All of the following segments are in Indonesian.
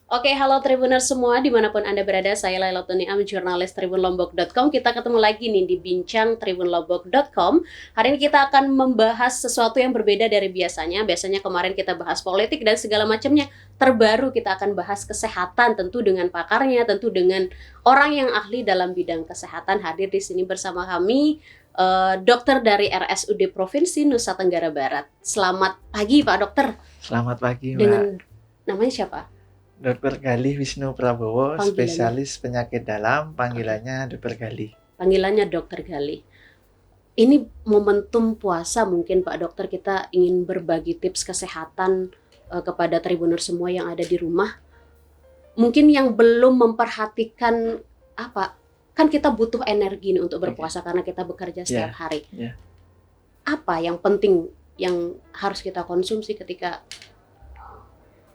Oke, halo Tribuners semua, dimanapun Anda berada, saya Laila Tuniam, jurnalis tribunlombok.com. Kita ketemu lagi nih di Bincang tribunlombok.com. Hari ini kita akan membahas sesuatu yang berbeda dari biasanya. Biasanya kemarin kita bahas politik dan segala macamnya. Terbaru kita akan bahas kesehatan, tentu dengan pakarnya, tentu dengan orang yang ahli dalam bidang kesehatan. Hadir di sini bersama kami, dokter dari RSUD Provinsi Nusa Tenggara Barat. Selamat pagi Pak Dokter. Selamat pagi Mbak. Dengan namanya siapa? Dr. Galih Wisnu Prabowo, Panggilannya? spesialis penyakit dalam, panggilannya Dr. Galih. Panggilannya Dokter Galih. Ini momentum puasa mungkin Pak Dokter, kita ingin berbagi tips kesehatan kepada Tribuners semua yang ada di rumah. Mungkin yang belum memperhatikan kan kita butuh energi nih untuk berpuasa karena kita bekerja setiap hari. Apa yang penting yang harus kita konsumsi ketika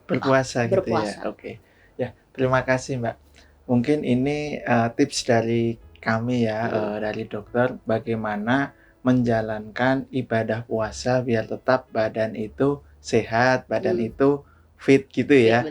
berpuasa gitu ya. Oke. Ya, terima kasih Mbak. Mungkin ini tips dari kami ya, dari dokter, bagaimana menjalankan ibadah puasa biar tetap badan itu sehat, badan itu fit gitu ya.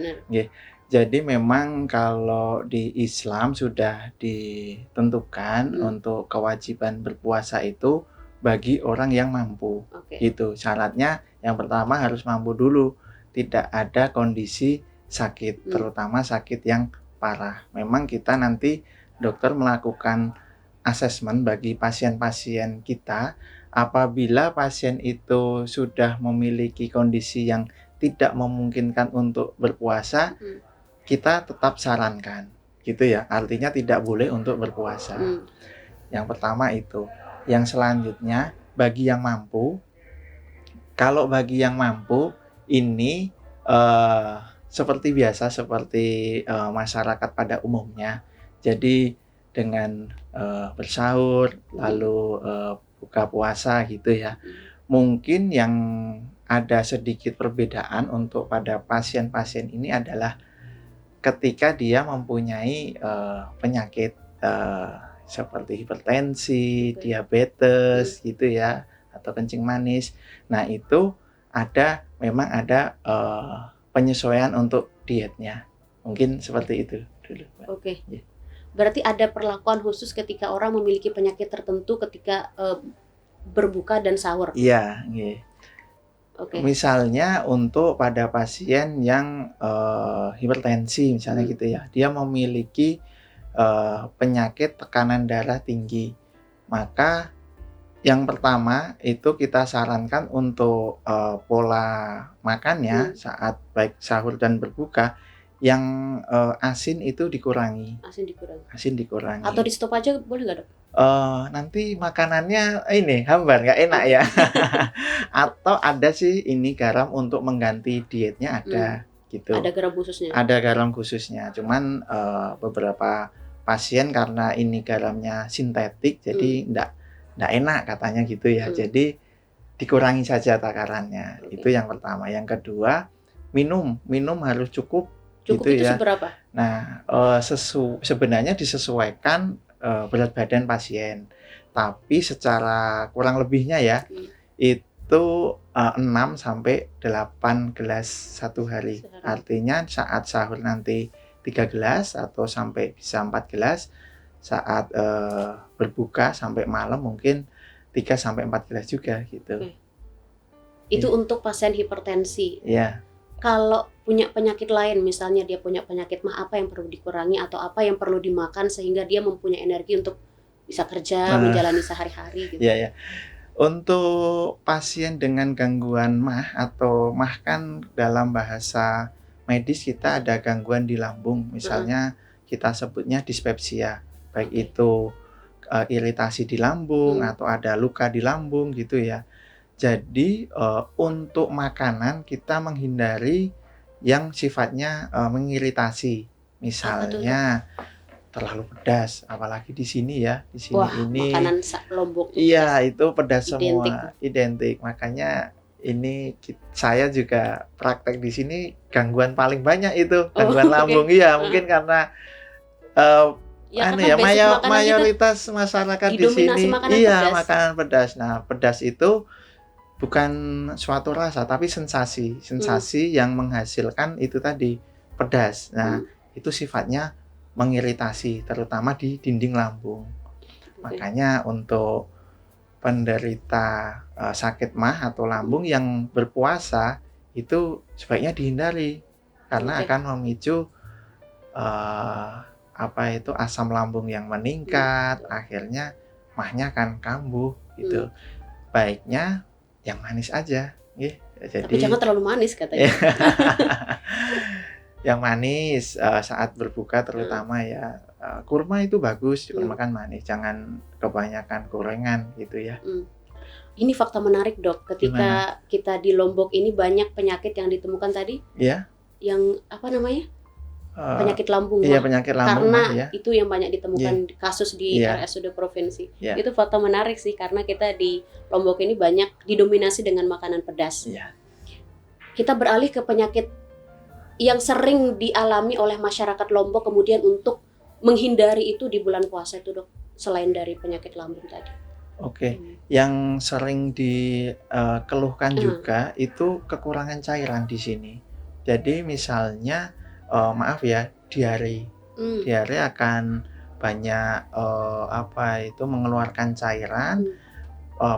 Jadi memang kalau di Islam sudah ditentukan untuk kewajiban berpuasa itu bagi orang yang mampu. Gitu. Syaratnya yang pertama harus mampu dulu. Tidak ada kondisi sakit, terutama sakit yang parah. Memang kita nanti dokter melakukan asesmen bagi pasien-pasien kita. Apabila pasien itu sudah memiliki kondisi yang tidak memungkinkan untuk berpuasa, kita tetap sarankan, gitu ya. Artinya tidak boleh untuk berpuasa. Yang pertama itu. Yang selanjutnya, bagi yang mampu, kalau bagi yang mampu, ini seperti biasa, seperti masyarakat pada umumnya. Jadi dengan bersahur, lalu buka puasa gitu ya. Mungkin yang ada sedikit perbedaan untuk pada pasien-pasien ini adalah ketika dia mempunyai penyakit seperti hipertensi, diabetes gitu ya, atau kencing manis. Nah itu memang ada penyesuaian untuk dietnya. Mungkin seperti itu dulu. Oke. Berarti ada perlakuan khusus ketika orang memiliki penyakit tertentu ketika berbuka dan sahur. Iya. Misalnya untuk pada pasien yang hipertensi misalnya gitu ya, dia memiliki penyakit tekanan darah tinggi, maka yang pertama itu kita sarankan untuk pola makannya saat baik sahur dan berbuka, yang asin itu dikurangi. Asin dikurangi. Atau di stop aja boleh nggak Dok? Nanti makanannya ini hambar, nggak enak ya. Atau ada sih ini garam untuk mengganti dietnya ada gitu. Ada garam khususnya? Ada garam khususnya, cuman beberapa pasien karena ini garamnya sintetik jadi nggak enak katanya gitu ya. Jadi dikurangi saja takarannya. Itu yang pertama. Yang kedua, minum harus cukup gitu itu ya. Seberapa? Nah, sebenarnya disesuaikan berat badan pasien. Tapi secara kurang lebihnya ya, itu 6 sampai 8 gelas satu hari. Artinya saat sahur nanti 3 gelas atau sampai bisa 4 gelas. Saat berbuka sampai malam mungkin 3 sampai 4 gelas juga gitu. Itu untuk pasien hipertensi. Iya. Kalau punya penyakit lain, misalnya dia punya penyakit apa yang perlu dikurangi atau apa yang perlu dimakan sehingga dia mempunyai energi untuk bisa kerja, menjalani sehari-hari gitu. Iya. Untuk pasien dengan gangguan MAH atau MAH kan dalam bahasa medis kita ada gangguan di lambung, misalnya kita sebutnya dispepsia. Baik itu iritasi di lambung atau ada luka di lambung gitu ya. Jadi untuk makanan kita menghindari yang sifatnya mengiritasi. Misalnya terlalu pedas, apalagi di sini ya. Di sini ini makanan Lombok. Iya, itu pedas semua, identik. Makanya ini saya juga praktek di sini gangguan paling banyak itu, gangguan lambung. Iya, mungkin karena mayoritas masyarakat di sini makanan pedas. Nah, pedas itu bukan suatu rasa tapi sensasi yang menghasilkan itu tadi pedas. Nah, itu sifatnya mengiritasi, terutama di dinding lambung. Makanya untuk penderita sakit MAH atau lambung yang berpuasa itu sebaiknya dihindari karena akan memicu asam lambung yang meningkat, akhirnya MAH-nya akan kambuh gitu. Baiknya yang manis aja, Jadi tapi jangan terlalu manis katanya. Yang manis saat berbuka terutama ya. Kurma itu bagus, kurma kan manis, jangan kebanyakan gorengan gitu ya. Ini fakta menarik, Dok. Ketika kita di Lombok ini banyak penyakit yang ditemukan tadi. Iya. Yang apa namanya? Penyakit lambung. Iya, penyakit lambung. Karena itu yang banyak ditemukan kasus di RSUD provinsi. Itu fakta menarik sih, karena kita di Lombok ini banyak didominasi dengan makanan pedas. Kita beralih ke penyakit yang sering dialami oleh masyarakat Lombok kemudian untuk menghindari itu di bulan puasa itu, Dok, selain dari penyakit lambung tadi. Yang sering dikeluhkan juga itu kekurangan cairan di sini. Jadi misalnya diare. Diare akan banyak mengeluarkan cairan.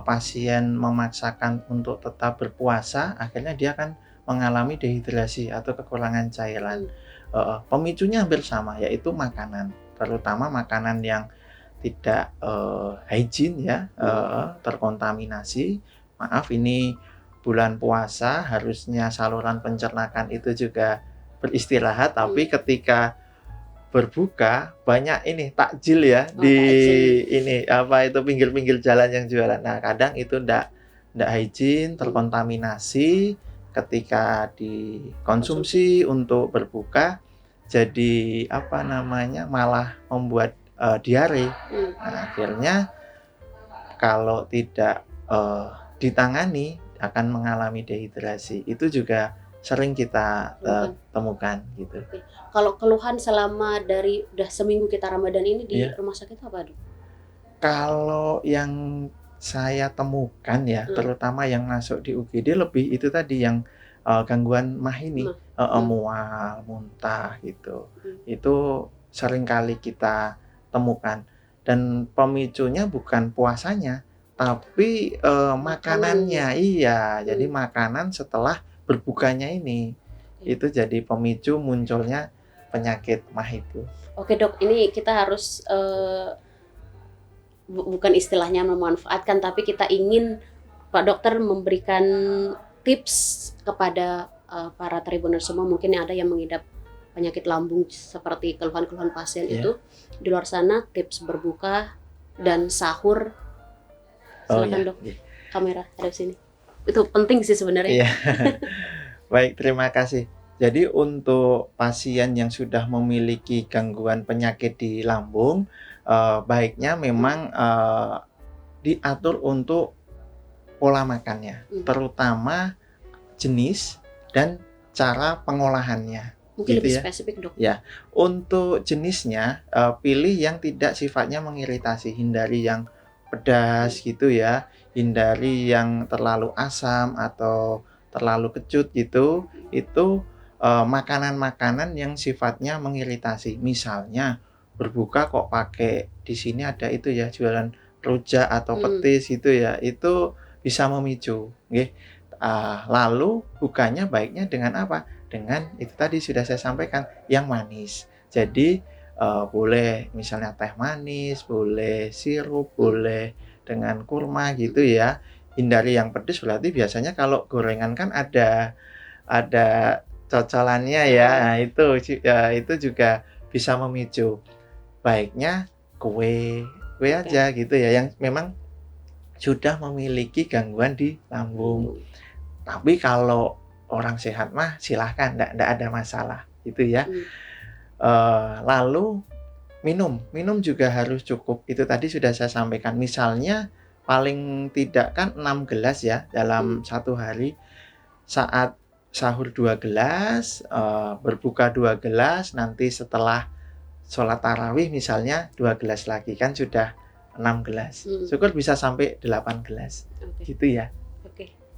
Pasien memaksakan untuk tetap berpuasa, akhirnya dia akan mengalami dehidrasi atau kekurangan cairan. Pemicunya hampir sama, yaitu makanan, terutama makanan yang tidak hygiene ya, terkontaminasi. Maaf, ini bulan puasa, harusnya saluran pencernaan itu juga beristirahat, tapi ketika berbuka banyak ini takjil ya pinggir-pinggir jalan yang jualan. Nah, kadang itu ndak hygiene, terkontaminasi. Ketika dikonsumsi untuk berbuka, jadi malah membuat diare. Nah, akhirnya kalau tidak ditangani akan mengalami dehidrasi. Itu juga sering kita temukan gitu. Kalau keluhan selama dari udah seminggu kita Ramadan ini di rumah sakit apa, Dok? Kalau yang saya temukan ya, terutama yang masuk di UGD lebih itu tadi yang gangguan MAH ini, mual, muntah gitu. Itu sering kali kita temukan, dan pemicunya bukan puasanya, tapi makanannya. Jadi makanan setelah berbukanya ini itu jadi pemicu munculnya penyakit MAH itu. Oke, Dok, ini kita harus bukan istilahnya memanfaatkan, tapi kita ingin Pak Dokter memberikan tips kepada para Tribuners semua, mungkin ada yang mengidap penyakit lambung seperti keluhan-keluhan pasien itu di luar sana, tips berbuka dan sahur. Silakan, Dok. Kamera ada di sini. Itu penting sih sebenarnya. Baik, terima kasih. Jadi untuk pasien yang sudah memiliki gangguan penyakit di lambung, baiknya memang diatur untuk pola makannya, terutama jenis dan cara pengolahannya. Mungkin lebih spesifik, Dok. Ya, untuk jenisnya pilih yang tidak sifatnya mengiritasi, hindari yang pedas gitu ya, hindari yang terlalu asam atau terlalu kecut gitu. Itu makanan-makanan yang sifatnya mengiritasi. Misalnya berbuka kok pakai di sini ada itu ya, jualan rujak atau petis gitu ya, itu bisa memicu. Lalu bukanya baiknya dengan apa? Dengan itu tadi sudah saya sampaikan, yang manis. Jadi boleh misalnya teh manis, boleh sirup, boleh dengan kurma gitu ya. Hindari yang pedas, berarti biasanya kalau gorengan kan ada cocolannya ya. Nah, itu juga bisa memicu. Baiknya kue aja gitu ya, yang memang sudah memiliki gangguan di lambung. Tapi kalau orang sehat mah silahkan, enggak ada masalah gitu ya. Lalu minum juga harus cukup. Itu tadi sudah saya sampaikan. Misalnya paling tidak kan 6 gelas ya dalam satu hari. Saat sahur 2 gelas, berbuka 2 gelas, nanti setelah sholat tarawih misalnya 2 gelas lagi, kan sudah 6 gelas. Syukur bisa sampai 8 gelas. Gitu ya.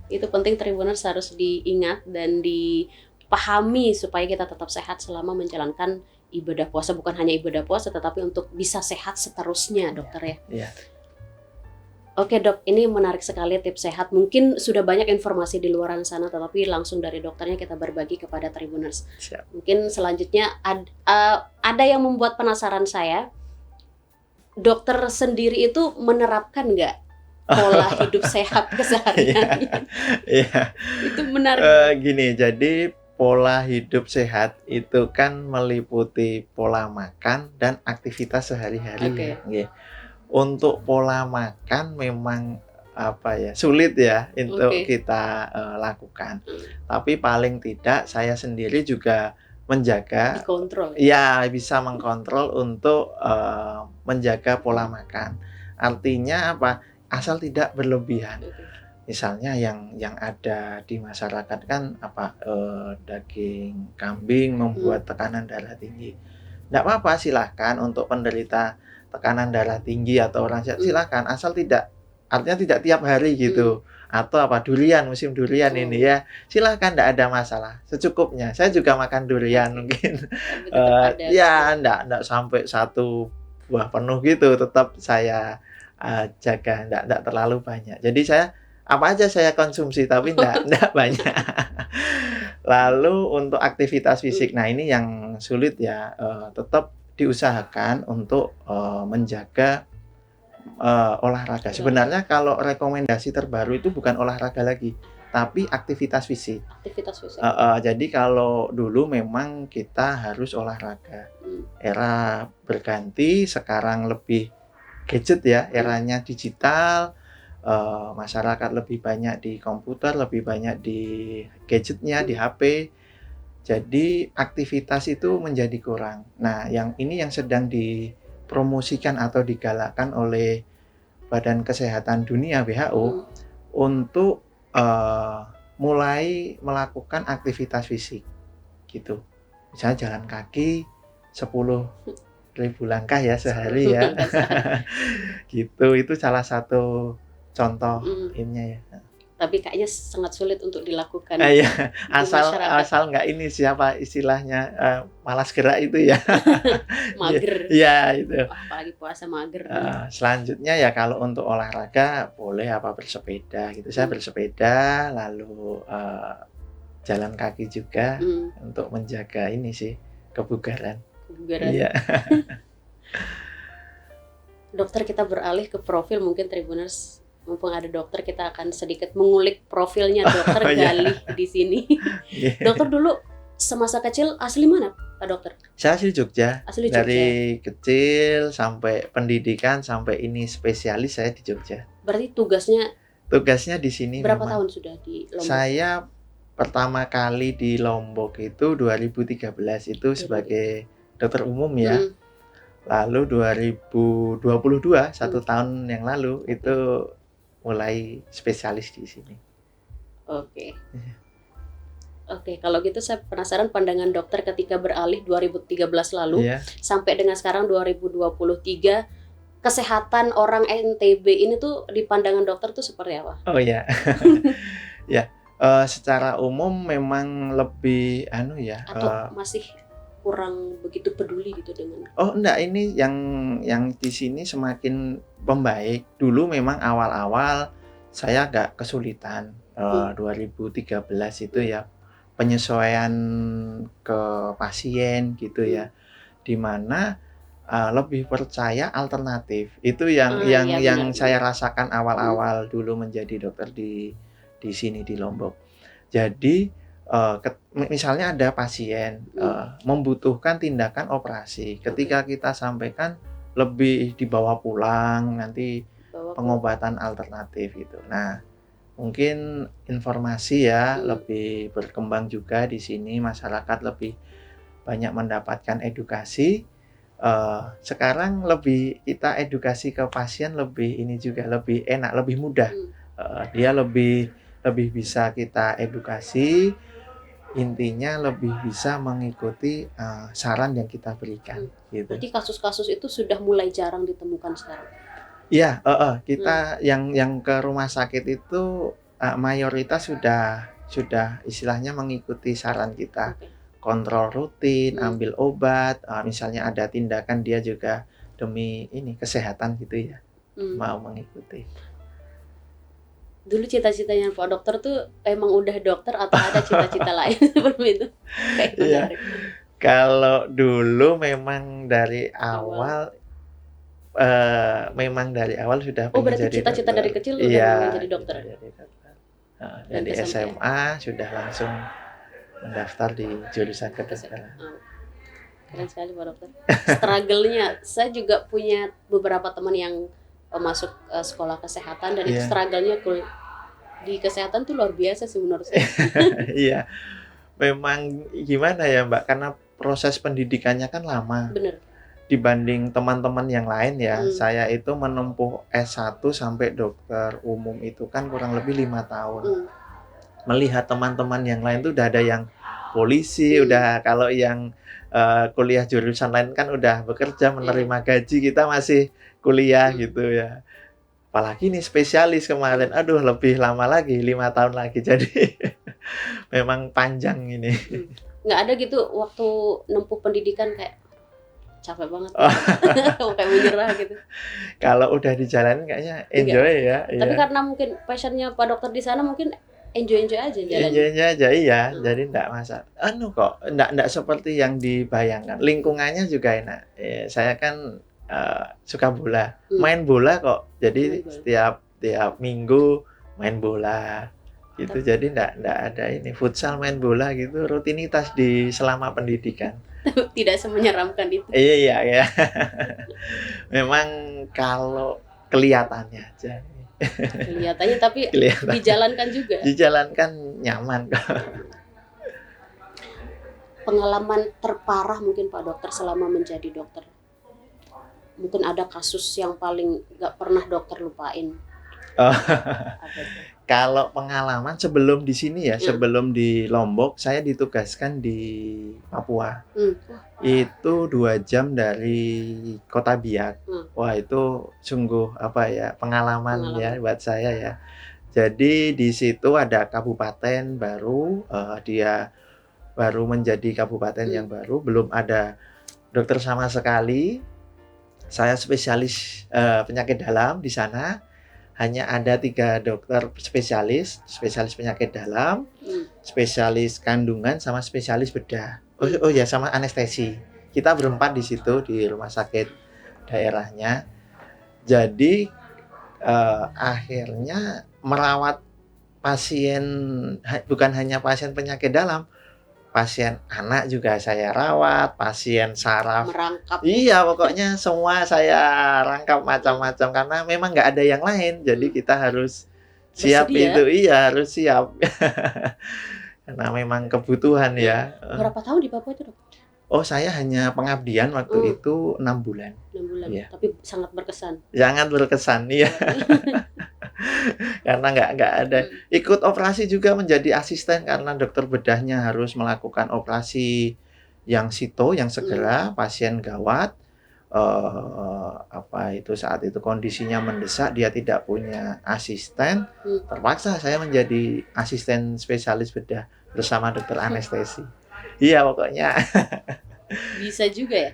Itu penting, Tribuners harus diingat dan pahami supaya kita tetap sehat selama menjalankan ibadah puasa, bukan hanya ibadah puasa tetapi untuk bisa sehat seterusnya, dokter ya. Iya. Oke dok, ini menarik sekali tips sehat. Mungkin sudah banyak informasi di luar sana, tetapi langsung dari dokternya kita berbagi kepada Tribuners. Siap. Mungkin selanjutnya ada yang membuat penasaran saya. Dokter sendiri itu menerapkan nggak pola hidup sehat keseharian? Iya. Itu menarik. Gini, jadi pola hidup sehat itu kan meliputi pola makan dan aktivitas sehari-hari. Oke. Ya. Untuk pola makan memang sulit ya untuk Oke. kita lakukan. Tapi paling tidak saya sendiri juga menjaga, Dikontrol. ya bisa mengkontrol untuk menjaga pola makan. Artinya apa? Asal tidak berlebihan. Oke. Misalnya yang ada di masyarakat kan daging kambing membuat tekanan darah tinggi. Nggak apa-apa, silahkan untuk penderita tekanan darah tinggi atau orang sehat, silahkan asal tidak, artinya tidak tiap hari gitu. Atau durian, musim durian ini ya, silahkan, nggak ada masalah, secukupnya. Saya juga makan durian mungkin. Tapi tetap ada. Ya nggak sampai satu buah penuh gitu, tetap saya jaga, nggak terlalu banyak. Jadi saya apa aja saya konsumsi tapi nggak banyak. Lalu untuk aktivitas fisik, nah ini yang sulit ya, tetap diusahakan untuk menjaga olahraga. Sebenarnya kalau rekomendasi terbaru itu bukan olahraga lagi, tapi aktivitas fisik. Aktivitas fisik. Jadi kalau dulu memang kita harus olahraga. Era berganti, sekarang lebih gadget ya, eranya digital. Masyarakat lebih banyak di komputer, lebih banyak di gadgetnya, di HP. Jadi aktivitas itu menjadi kurang. Nah, yang sedang dipromosikan atau digalakkan oleh Badan Kesehatan Dunia WHO untuk mulai melakukan aktivitas fisik gitu. Misalnya jalan kaki 10.000 langkah ya sehari ya. Gitu, itu salah satu contoh ininya ya. Tapi kayaknya sangat sulit untuk dilakukan. Iya, asal nggak ini siapa istilahnya malas gerak itu ya. Mager. Iya itu. Apalagi puasa mager. Selanjutnya ya kalau untuk olahraga boleh bersepeda gitu. Saya bersepeda, lalu jalan kaki juga untuk menjaga ini sih kebugaran. Iya. Dokter, kita beralih ke profil mungkin Tribuners. Mumpung ada dokter, kita akan sedikit mengulik profilnya dokter Galih di sini. Dokter dulu semasa kecil asli mana, Pak Dokter? Saya asli Jogja. Asli Jogja. Dari kecil sampai pendidikan sampai ini spesialis saya di Jogja. Berarti tugasnya di sini. Berapa tahun sudah di Lombok? Saya pertama kali di Lombok itu 2013 itu sebagai dokter umum ya. Lalu 2022, 1 tahun yang lalu itu mulai spesialis di sini. Oke, kalau gitu saya penasaran pandangan dokter ketika beralih 2013 lalu sampai dengan sekarang 2023, kesehatan orang NTB ini tuh di pandangan dokter tuh seperti apa? Oh ya. Ya, secara umum memang lebih atau masih kurang begitu peduli gitu dengan. Oh enggak, ini yang di sini semakin membaik. Dulu memang awal-awal saya agak kesulitan 2013 itu ya, penyesuaian ke pasien gitu ya, dimana lebih percaya alternatif. Itu yang saya rasakan awal-awal dulu menjadi dokter di sini di Lombok. Jadi misalnya ada pasien membutuhkan tindakan operasi, ketika kita sampaikan lebih dibawa pulang, nanti pengobatan alternatif gitu. Nah, mungkin informasi ya lebih berkembang juga di sini, masyarakat lebih banyak mendapatkan edukasi. Sekarang lebih kita edukasi ke pasien lebih ini juga lebih enak, lebih mudah. Dia lebih bisa kita edukasi. Intinya lebih bisa mengikuti saran yang kita berikan. Gitu. Berarti kasus-kasus itu sudah mulai jarang ditemukan sekarang? Iya, kita yang ke rumah sakit itu mayoritas sudah sudah istilahnya mengikuti saran kita. Oke. Kontrol rutin, Hmm. ambil obat, misalnya ada tindakan dia juga demi ini kesehatan gitu ya, Hmm. mau mengikuti. Dulu cita-citanya Pak Dokter tuh emang udah dokter atau ada cita-cita lain sebelum itu? Kayak Iya. menarik. Kalau dulu memang dari Awal. memang dari awal sudah Oh, pengen berarti jadi cita-cita dari dokter. kecil udah Iya, memang jadi dokter? udah jadi dokter. Dan Dari SMP? SMA sudah langsung mendaftar di jurusan kedokteran. Oh, keren sekali Pak Dokter. Struggle-nya, saya juga punya beberapa teman yang masuk sekolah kesehatan dan itu Iya. struggle-nya di kesehatan tuh luar biasa sih menurut saya. Iya, memang gimana ya Mbak, karena proses pendidikannya kan lama. Bener. Dibanding teman-teman yang lain ya, Hmm. saya itu menempuh S1 sampai dokter umum itu kan kurang lebih 5 tahun. Hmm. Melihat teman-teman yang lain tuh udah ada yang polisi, udah kalau yang kuliah jurusan lain kan udah bekerja menerima gaji, kita masih kuliah gitu ya. Apalagi nih spesialis kemarin, aduh lebih lama lagi, 5 tahun lagi. Jadi memang panjang ini. Nggak ada gitu waktu nempuh pendidikan kayak capek banget, kayak menyerah gitu. Kalau udah dijalanin kayaknya enjoy ya. Tapi Iya. karena mungkin passionnya Pak Dokter di sana mungkin enjoy aja jalannya. Enjoy aja iya, jadi enggak masalah. Kok enggak seperti yang dibayangkan. Lingkungannya juga enak. Saya kan suka bola, main bola kok. Jadi Main bola. setiap minggu main bola gitu. Jadi enggak ada ini futsal, main bola gitu rutinitas di selama pendidikan. Tidak semenyeramkan itu. Iya ya. Memang kalau kelihatannya aja. Kelihatannya tapi Kelihatan. dijalankan juga. Dijalankan nyaman kok. Pengalaman terparah mungkin Pak Dokter selama menjadi dokter. Mungkin ada kasus yang paling nggak pernah dokter lupain. Oh. Apa itu? Kalau pengalaman sebelum di sini ya, sebelum di Lombok, saya ditugaskan di Papua. Itu 2 jam dari Kota Biak. Wah itu sungguh pengalaman ya buat saya ya. Jadi di situ ada kabupaten baru, dia baru menjadi kabupaten yang baru, belum ada dokter sama sekali. Saya spesialis penyakit dalam di sana. Hanya ada 3 dokter spesialis penyakit dalam, spesialis kandungan, sama spesialis bedah. Oh ya, sama anestesi. Kita berempat di situ di rumah sakit daerahnya. Jadi akhirnya merawat pasien, bukan hanya pasien penyakit dalam, pasien anak juga saya rawat, pasien saraf. Merangkap. Iya, pokoknya semua saya rangkap macam-macam karena memang nggak ada yang lain. Jadi kita harus siap bersedia. itu. Iya, harus siap. Karena memang kebutuhan ya. Berapa tahun di Papua itu, Dok? Oh, saya hanya pengabdian waktu itu 6 bulan. 6 bulan. Iya. Tapi sangat berkesan. Sangat berkesan, iya. Karena nggak ada. Ikut operasi juga menjadi asisten karena dokter bedahnya harus melakukan operasi yang sito, yang segera, pasien gawat. Saat itu kondisinya mendesak, dia tidak punya asisten. Terpaksa saya menjadi asisten spesialis bedah bersama dokter anestesi. Iya, pokoknya. Bisa juga ya?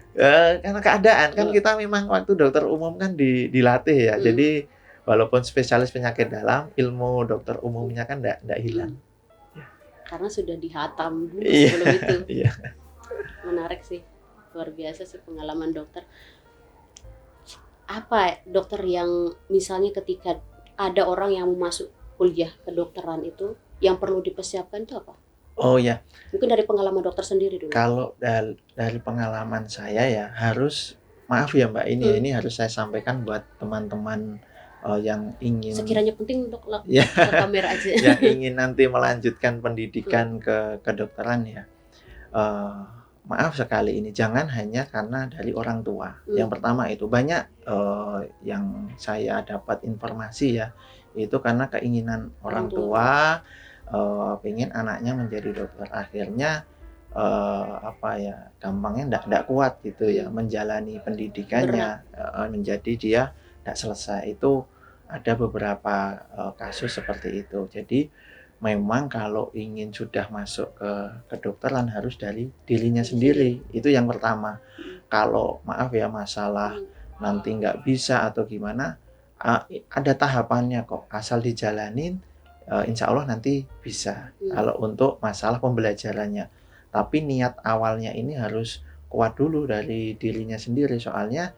Karena keadaan kan kita memang waktu dokter umum kan dilatih ya. Jadi walaupun spesialis penyakit dalam, ilmu dokter umumnya kan enggak hilang. Karena sudah dihatam dulu sebelum itu. Iya. Menarik sih. Luar biasa sih pengalaman dokter. Apa dokter yang misalnya ketika ada orang yang mau masuk kuliah kedokteran itu yang perlu dipersiapkan itu apa? Oh ya. Mungkin dari pengalaman dokter sendiri dulu. Kalau dari pengalaman saya ya harus, maaf ya Mbak, ini harus saya sampaikan buat teman-teman yang ingin, sekiranya penting untuk ya, ke kamera aja. yang ingin nanti melanjutkan pendidikan ke kedokteran ya. Maaf sekali ini jangan hanya karena dari orang tua. Yang pertama itu banyak yang saya dapat informasi ya, itu karena keinginan orang tua. Pengen anaknya menjadi dokter, akhirnya gampangnya enggak kuat gitu ya menjalani pendidikannya, menjadi dia enggak selesai. Itu ada beberapa kasus seperti itu. Jadi memang kalau ingin sudah masuk ke kedokteran harus dari dirinya Diri sendiri. Itu yang pertama. Kalau maaf ya masalah Hmm. nanti nggak bisa atau gimana, ada tahapannya kok. Asal dijalanin, insya Allah nanti bisa. Kalau untuk masalah pembelajarannya. Tapi niat awalnya ini harus kuat dulu dari dirinya sendiri. Soalnya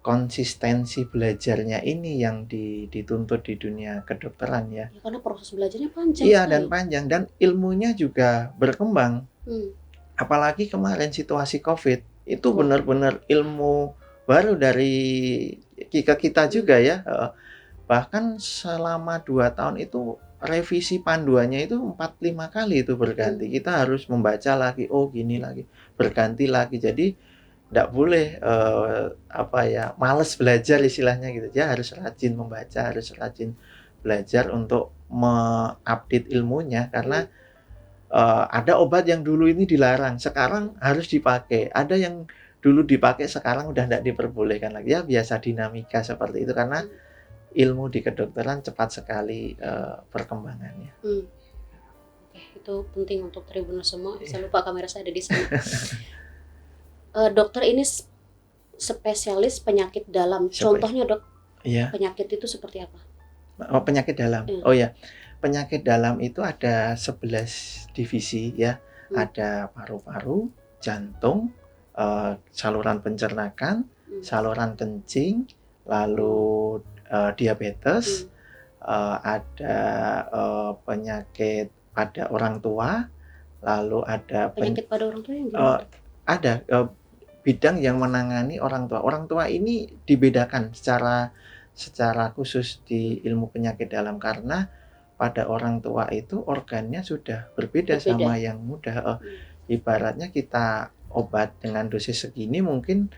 konsistensi belajarnya ini yang dituntut di dunia kedokteran ya. Ya, karena proses belajarnya panjang Iya, sekali. dan panjang dan ilmunya juga berkembang. Hmm. Apalagi kemarin situasi COVID, itu Wah. benar-benar ilmu baru dari kita juga ya. Bahkan selama 2 tahun itu revisi panduannya itu 4-5 kali itu berganti. Kita harus membaca lagi, oh gini lagi, berganti lagi. Jadi nggak boleh males belajar istilahnya gitu. Dia harus rajin membaca, harus rajin belajar untuk mengupdate ilmunya karena ada obat yang dulu ini dilarang, sekarang harus dipakai. Ada yang dulu dipakai sekarang udah nggak diperbolehkan lagi. Ya biasa dinamika seperti itu karena ilmu di kedokteran cepat sekali perkembangannya. Oke, itu penting untuk Tribuners semua. Saya lupa kamera saya ada di sana. Dokter ini spesialis penyakit dalam. Contohnya dok, Iya. penyakit itu seperti apa? Oh, penyakit dalam. Oh ya, penyakit dalam itu ada 11 divisi ya. Ada paru-paru, jantung, saluran pencernaan, saluran kencing, lalu diabetes, ada penyakit pada orang tua, lalu ada Penyakit pada orang tua yang gimana? ada bidang yang menangani orang tua. Orang tua ini dibedakan secara khusus di ilmu penyakit dalam karena pada orang tua itu organnya sudah berbeda sama yang muda. Ibaratnya kita obat dengan dosis segini mungkin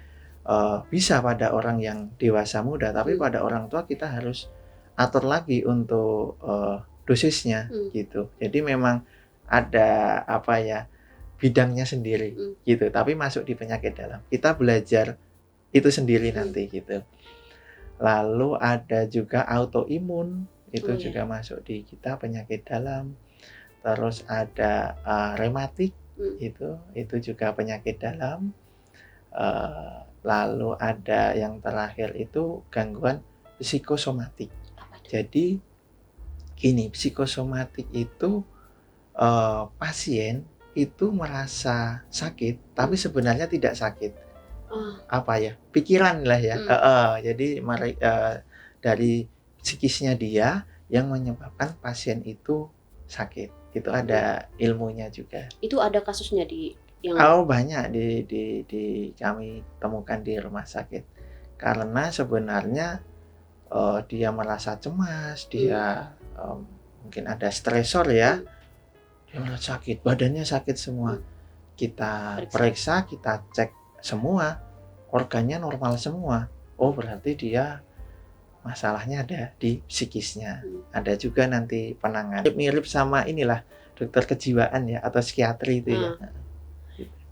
bisa pada orang yang dewasa muda, tapi pada orang tua kita harus atur lagi untuk dosisnya gitu. Jadi memang ada bidangnya sendiri gitu, tapi masuk di penyakit dalam. Kita belajar itu sendiri nanti gitu. Lalu ada juga autoimun, itu juga masuk di kita penyakit dalam. Terus ada rematik, itu juga penyakit dalam. Lalu ada yang terakhir itu gangguan psikosomatik. Jadi gini, psikosomatik itu pasien itu merasa sakit tapi sebenarnya tidak sakit. Pikiran lah ya. Jadi dari psikisnya dia yang menyebabkan pasien itu sakit. Itu ada ilmunya juga. Itu ada kasusnya di yang banyak di kami temukan di rumah sakit. Karena sebenarnya dia merasa cemas, dia mungkin ada stresor ya. Dia merasa sakit, badannya sakit semua. Kita periksa, kita cek semua, organnya normal semua. Oh berarti dia masalahnya ada di psikisnya. Ada juga nanti penanganan. Mirip sama inilah dokter kejiwaan ya atau psikiatri itu ya.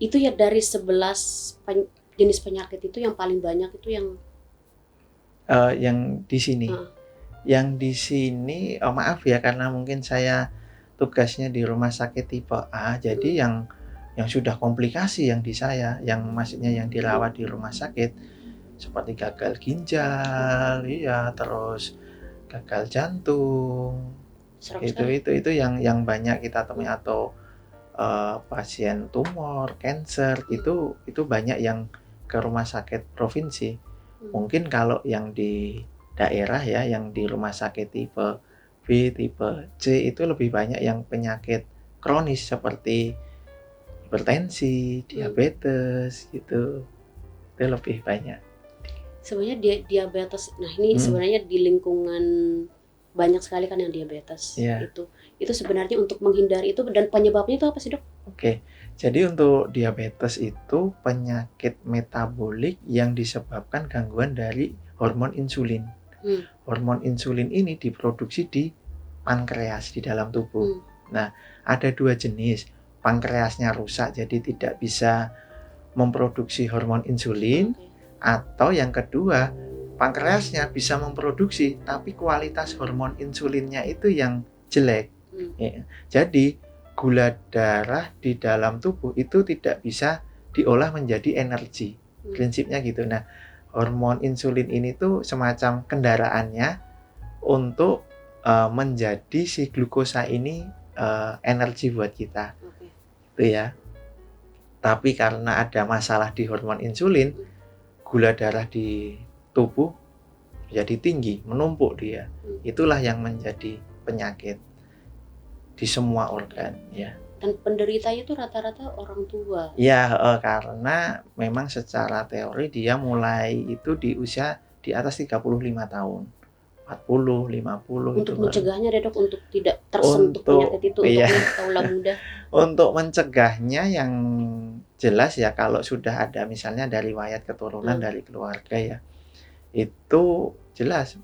Itu ya dari 11 jenis penyakit itu yang paling banyak itu yang di sini. Yang di sini maaf ya karena mungkin saya tugasnya di rumah sakit tipe A, jadi yang sudah komplikasi yang di saya, yang maksudnya yang dirawat di rumah sakit seperti gagal ginjal, terus gagal jantung, itu yang banyak kita temui atau pasien tumor, cancer itu banyak yang ke rumah sakit provinsi. Mungkin kalau yang di daerah ya, yang di rumah sakit tipe B, tipe C itu lebih banyak yang penyakit kronis seperti hipertensi, diabetes gitu. Itu lebih banyak. Sebenarnya diabetes. Nah, ini sebenarnya di lingkungan banyak sekali kan yang diabetes. Itu sebenarnya untuk menghindari itu dan penyebabnya itu apa sih, Dok? Oke. Jadi untuk diabetes itu penyakit metabolik yang disebabkan gangguan dari hormon insulin. Hormon insulin ini diproduksi di pankreas di dalam tubuh. Nah, ada 2 jenis. Pankreasnya rusak jadi tidak bisa memproduksi hormon insulin, atau yang kedua, pankreasnya bisa memproduksi tapi kualitas hormon insulinnya itu yang jelek. Ya. Jadi gula darah di dalam tubuh itu tidak bisa diolah menjadi energi. Prinsipnya gitu. Nah, hormon insulin ini tuh semacam kendaraannya untuk menjadi si glukosa ini energi buat kita. Itu ya. Tapi karena ada masalah di hormon insulin, gula darah di tubuh jadi tinggi, menumpuk dia. Itulah yang menjadi penyakit di semua organ ya. Dan penderitanya itu rata-rata orang tua. Ya, karena memang secara teori dia mulai itu di usia di atas 35 tahun. 40, 50 Untuk itu mencegahnya deh dok, untuk tidak tersentuh penyakit itu iya. untuk kaula muda. Untuk mencegahnya yang jelas ya kalau sudah ada misalnya dari riwayat keturunan dari keluarga ya, itu jelas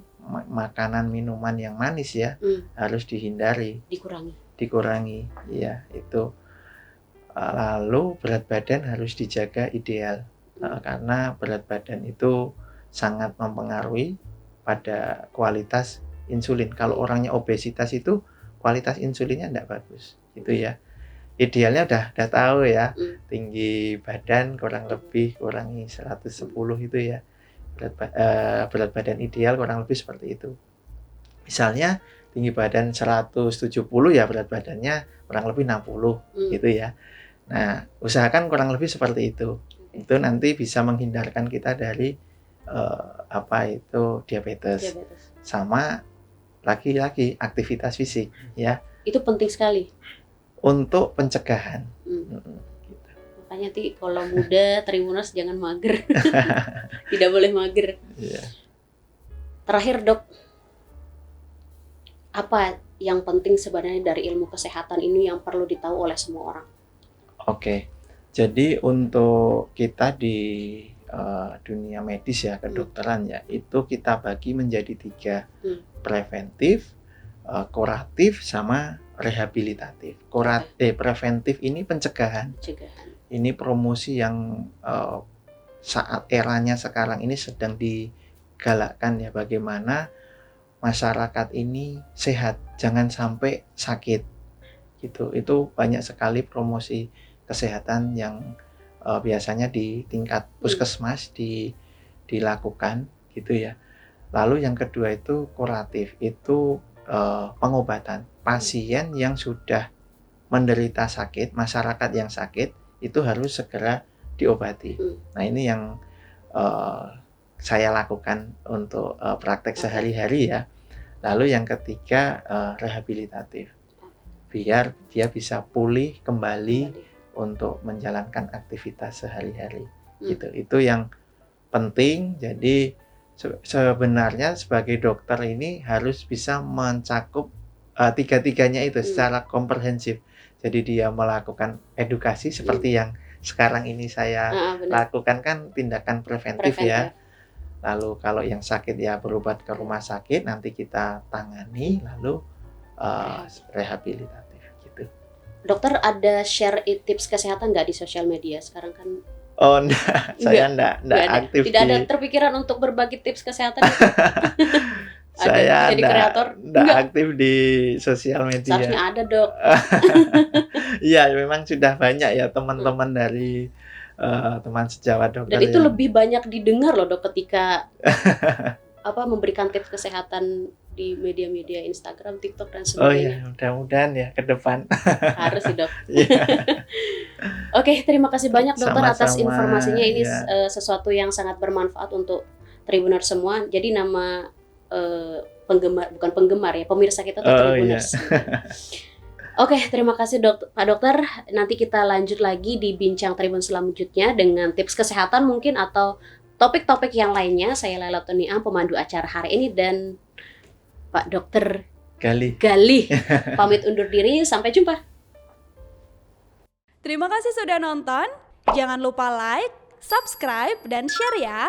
makanan minuman yang manis ya harus dihindari, dikurangi ya itu. Lalu berat badan harus dijaga ideal karena berat badan itu sangat mempengaruhi pada kualitas insulin. Kalau orangnya obesitas itu kualitas insulinnya tidak bagus gitu ya. Idealnya udah tahu ya, tinggi badan kurang lebih kurangi 110 itu ya. Berat badan ideal kurang lebih seperti itu. Misalnya tinggi badan 170 ya berat badannya kurang lebih 60 gitu ya. Nah, usahakan kurang lebih seperti itu. Itu nanti bisa menghindarkan kita dari diabetes. Sama lagi-lagi aktivitas fisik ya. Itu penting sekali untuk pencegahan. Gitu. Makanya kalau muda Tribuners jangan mager. Tidak boleh mager. Terakhir dok, apa yang penting sebenarnya dari ilmu kesehatan ini yang perlu ditahu oleh semua orang? Oke, jadi untuk kita di dunia medis ya, kedokteran ya, itu kita bagi menjadi 3, preventif, kuratif, sama rehabilitatif. Preventif ini pencegahan. Ini promosi yang saat eranya sekarang ini sedang digalakkan ya, bagaimana masyarakat ini sehat, jangan sampai sakit gitu. Itu banyak sekali promosi kesehatan yang biasanya di tingkat puskesmas dilakukan gitu ya. Lalu yang kedua itu kuratif, itu pengobatan pasien yang sudah menderita sakit, masyarakat yang sakit itu harus segera diobati. Nah ini yang saya lakukan untuk praktek sehari-hari ya. Lalu yang ketiga rehabilitatif, biar dia bisa pulih kembali untuk menjalankan aktivitas sehari-hari gitu. Itu yang penting. Jadi sebenarnya sebagai dokter ini harus bisa mencakup tiga-tiganya itu secara komprehensif. Jadi dia melakukan edukasi seperti yang sekarang ini saya lakukan kan tindakan preventif ya. Lalu kalau yang sakit ya berobat ke rumah sakit, nanti kita tangani, lalu rehabilitatif gitu. Dokter ada share tips kesehatan nggak di sosial media sekarang kan? Oh enggak, saya enggak aktif. Tidak ada terpikiran untuk berbagi tips kesehatan gitu? Saya jadi kreator? Enggak aktif di sosial media. Seharusnya ada dok. Iya memang sudah banyak ya teman-teman dari teman sejawat dokter. Dan itu lebih banyak didengar loh dok ketika memberikan tips kesehatan di media-media Instagram, TikTok dan sebagainya. Oh iya, mudah-mudahan ya ke depan. Harus sih dok. Oke, terima kasih banyak dokter atas informasinya. Ini sesuatu yang sangat bermanfaat untuk Tribuners semua. Jadi nama bukan penggemar ya, pemirsa kita tuh Tribuners. Oke, terima kasih Pak Dokter. Nanti kita lanjut lagi di bincang Tribun selanjutnya dengan tips kesehatan mungkin atau topik-topik yang lainnya. Saya Laila Tunia, pemandu acara hari ini, dan Pak Dokter Galih pamit undur diri. Sampai jumpa. Terima kasih sudah nonton. Jangan lupa like, subscribe, dan share ya.